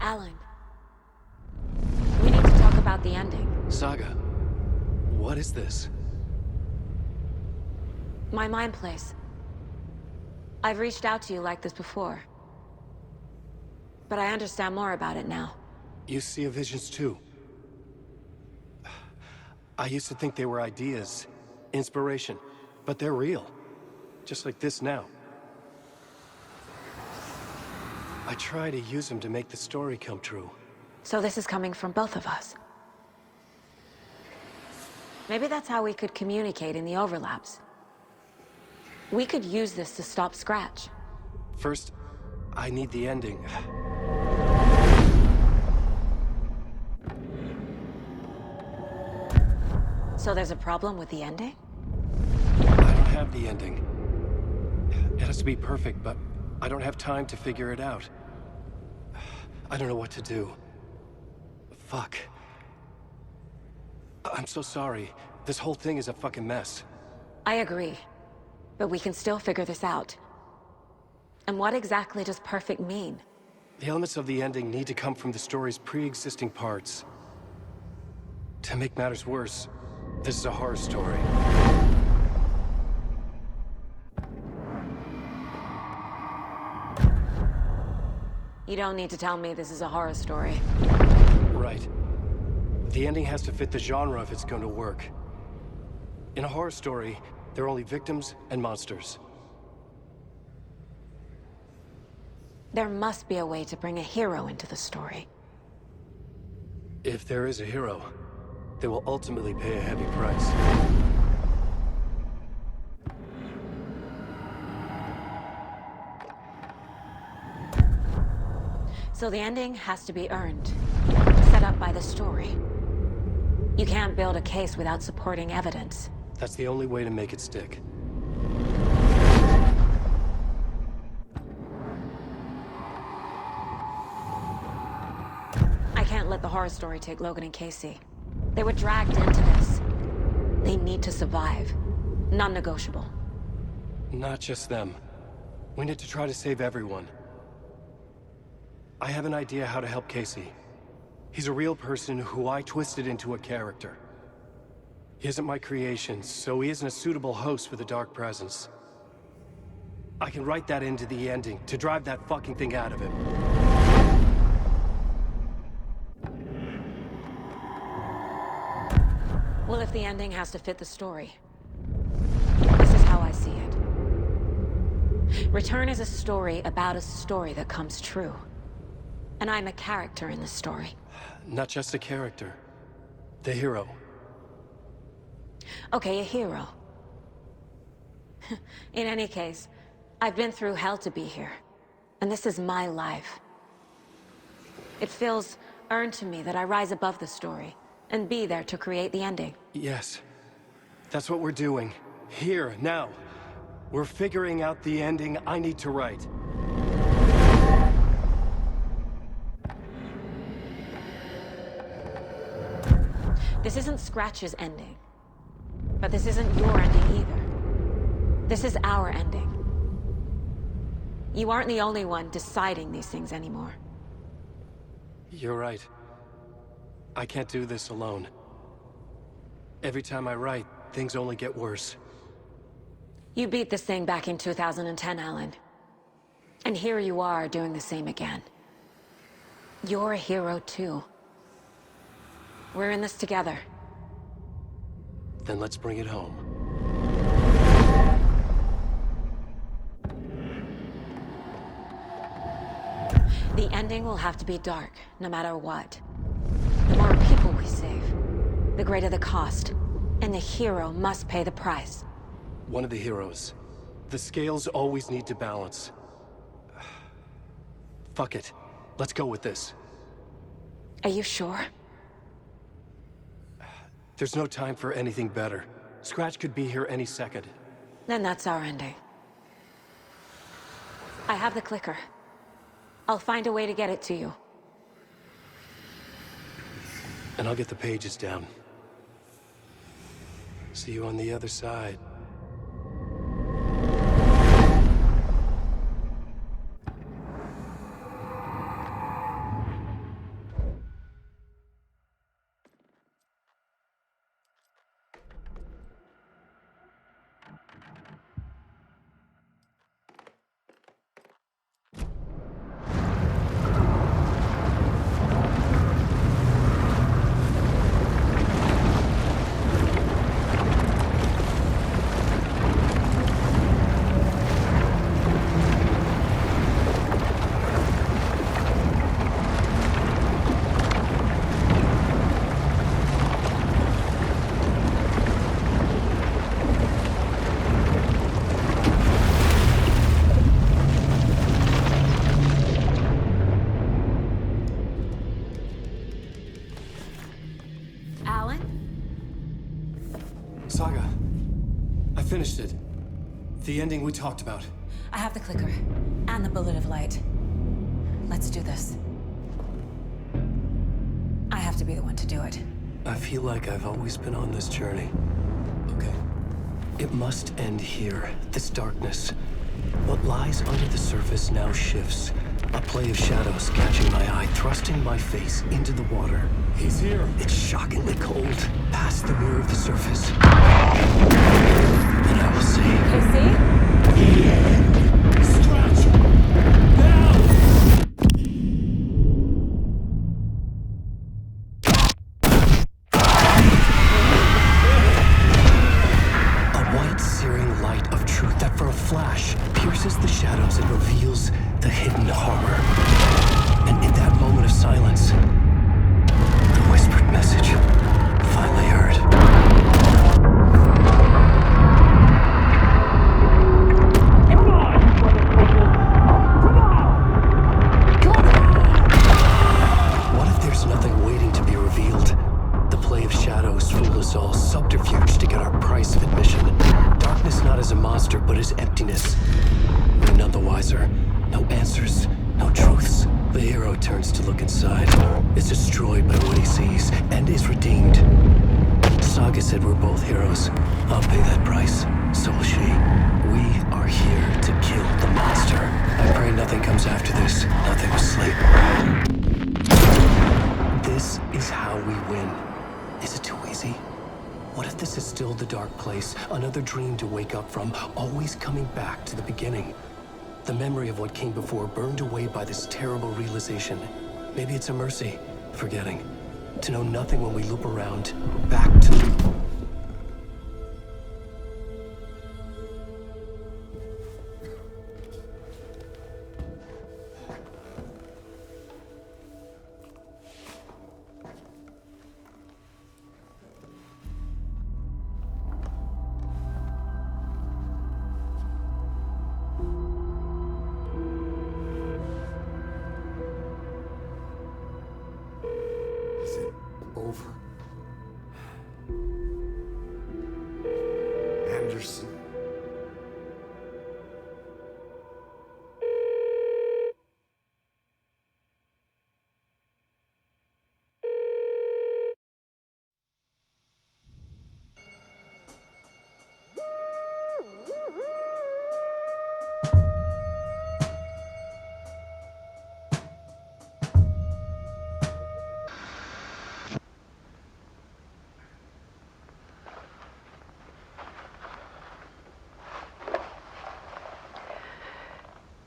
Alan, we need to talk about the ending. Saga, what is this? My mind place. I've reached out to you like this before. But I understand more about it now. You see visions too. I used to think they were ideas, inspiration, but they're real. Just like this now. I try to use them to make the story come true. So this is coming from both of us. Maybe that's how we could communicate in the overlaps. We could use this to stop Scratch. First, I need the ending. So there's a problem with the ending? I don't have the ending. It has to be perfect, but I don't have time to figure it out. I don't know what to do. Fuck. I'm so sorry. This whole thing is a fucking mess. I agree. But we can still figure this out. And what exactly does perfect mean? The elements of the ending need to come from the story's pre-existing parts. To make matters worse, this is a horror story. You don't need to tell me this is a horror story. Right. The ending has to fit the genre if it's going to work. In a horror story, there are only victims and monsters. There must be a way to bring a hero into the story. If there is a hero, they will ultimately pay a heavy price. So the ending has to be earned, set up by the story. You can't build a case without supporting evidence. That's the only way to make it stick. I can't let the horror story take Logan and Casey. They were dragged into this. They need to survive. Non-negotiable. Not just them. We need to try to save everyone. I have an idea how to help Casey. He's a real person who I twisted into a character. He isn't my creation, so he isn't a suitable host for the Dark Presence. I can write that into the ending to drive that fucking thing out of him. Well, if the ending has to fit the story, this is how I see it. Return is a story about a story that comes true. And I'm a character in the story. Not just a character. The hero. Okay, a hero. In any case, I've been through hell to be here. And this is my life. It feels earned to me that I rise above the story and be there to create the ending. Yes. That's what we're doing. Here, now. We're figuring out the ending I need to write. This isn't Scratch's ending. But this isn't your ending either. This is our ending. You aren't the only one deciding these things anymore. You're right. I can't do this alone. Every time I write, things only get worse. You beat this thing back in 2010, Alan. And here you are doing the same again. You're a hero too. We're in this together. Then let's bring it home. The ending will have to be dark, no matter what. The more people we save, the greater the cost. And the hero must pay the price. One of the heroes. The scales always need to balance. Fuck it. Let's go with this. Are you sure? There's no time for anything better. Scratch could be here any second. Then that's our ending. I have the clicker. I'll find a way to get it to you. And I'll get the pages down. See you on the other side. finished it. The ending we talked about. I have the clicker. And the bullet of light. Let's do this. I have to be the one to do it. I feel like I've always been on this journey. Okay. It must end here, this darkness. What lies under the surface now shifts. A play of shadows catching my eye, thrusting my face into the water. He's here. It's shockingly cold, past the mirror of the surface. And I will see. Stretch! Now! A white, searing light of truth that for a flash pierces the shadows and reveals the hidden horror. And in that moment of silence, the whispered message finally heard. What if there's nothing waiting to be revealed? The play of shadows fool us all, subterfuge to get our price of admission. Darkness not as a monster, but as emptiness. We're none the wiser. No answers, no truths. The hero turns to look inside, is destroyed by what he sees, and is redeemed. Saga said we're both heroes. I'll pay that price. So will she. We are here to kill the monster. I pray nothing comes after this. Nothing will sleep. This is how we win. Is it too easy? What if this is still the dark place? Another dream to wake up from, always coming back to the beginning. The memory of what came before burned away by this terrible realization. Maybe it's a mercy, forgetting. To know nothing when we loop around, back to... Is it over? Anderson.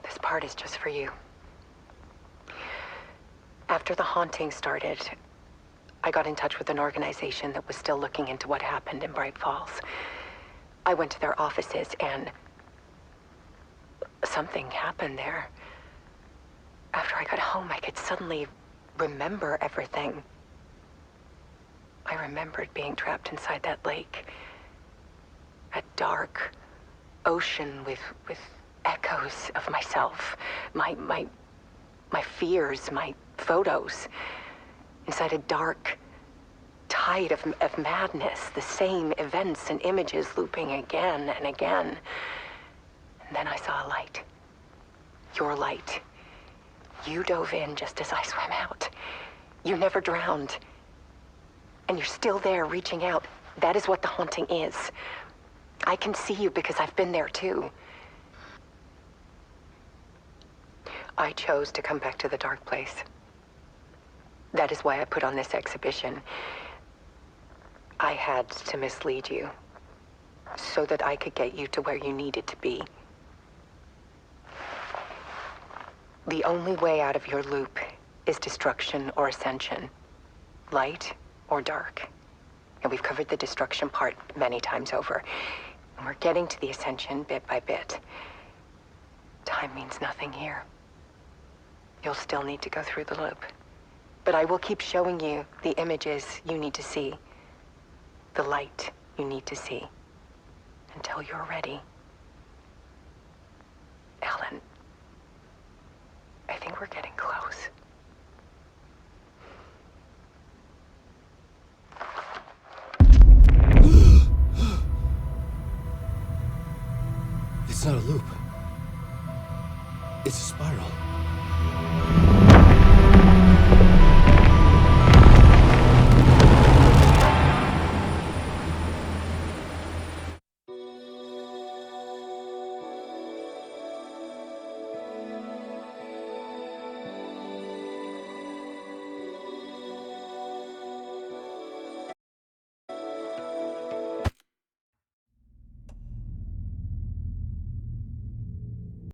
This part is just for you. After the haunting started, I got in touch with an organization that was still looking into what happened in Bright Falls. I went to their offices and something happened there. After I got home, I could suddenly remember everything. I remembered being trapped inside that lake. A dark ocean with echoes of myself. My fears, my photos. Inside a dark tide of madness. The same events and images looping again and again. And then I saw a light. Your light. You dove in just as I swam out. You never drowned. And you're still there reaching out. That is what the haunting is. I can see you because I've been there too. I chose to come back to the dark place. That is why I put on this exhibition. I had to mislead you so that I could get you to where you needed to be. The only way out of your loop is destruction or ascension, light or dark. And we've covered the destruction part many times over. And we're getting to the ascension bit by bit. Time means nothing here. You'll still need to go through the loop. But I will keep showing you the images you need to see, the light you need to see, until you're ready. Ellen, I think we're getting